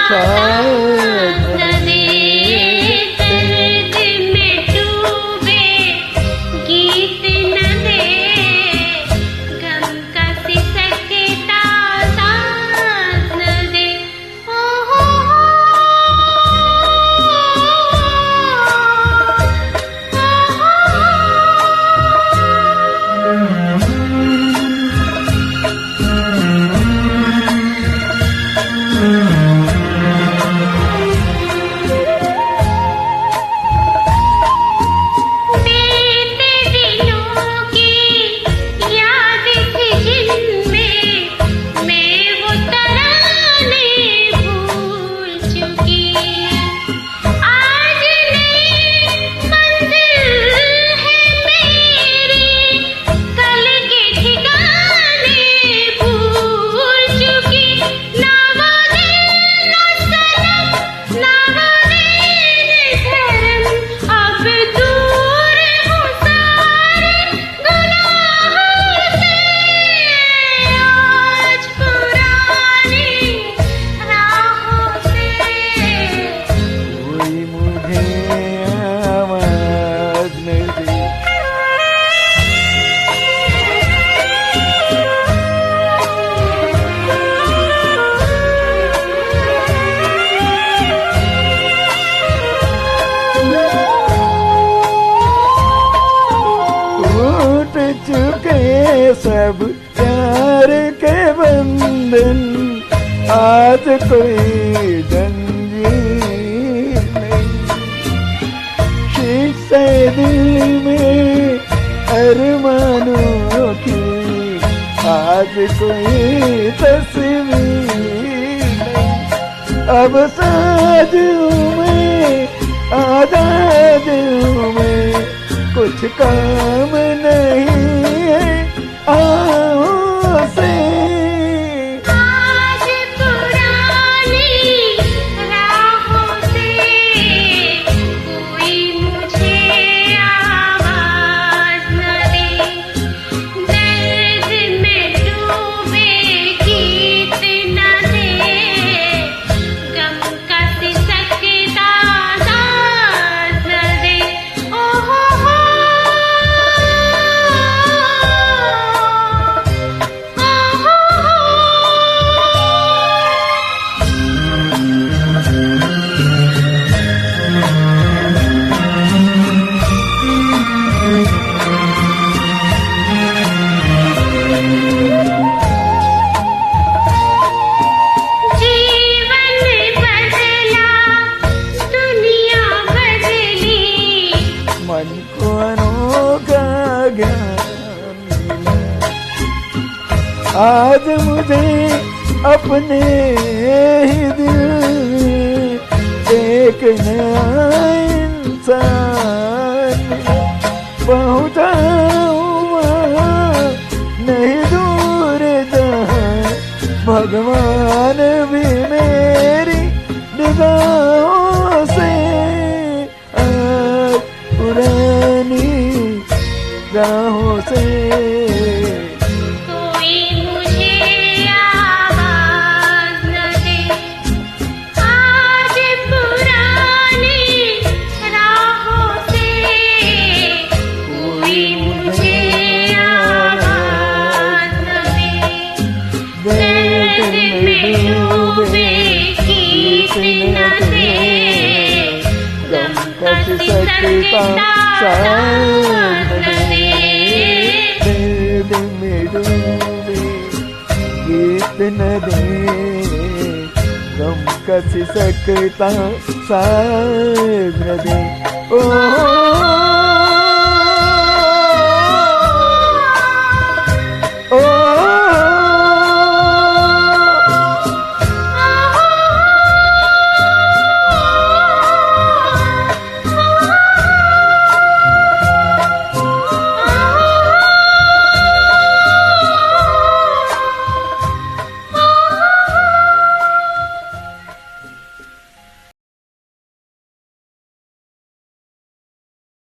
साथ न दे। दर्द में डूबे गीत न दे, गम का सिसकता साथ न दे। ओ हो सब प्यार के बंधन, आज कोई जंजीर नहीं। शीशे दिल में अरमानों की आज कोई तस्वीर नहीं। अब साजों में आजादियों में कुछ काम नहीं है आओ से। आज पुरानी राहों से कोई मुझे आवाज न दे। दर्द में डूबे गीत न दे, गम का सिसकता साथ न दे। ओ हो मन को अनोखा ज्ञान मिला। आज मुझे अपने ही दिल एक नया इंसान मिला। पहुँचाऊँ वहाँ नहीं दूर जहाँ भगवान भी मेरी निगाहों से। पुरानी राहों से कोई मुझे आवाज न दे। आज पुरानी राहों से कोई मुझे आवाज न दे। दर्द में डूबे गीत न दे, गम का सिसकता साथ न दे। दर्द में डूबे गीत न दे, गम का सिसकता साथ न दे। ओ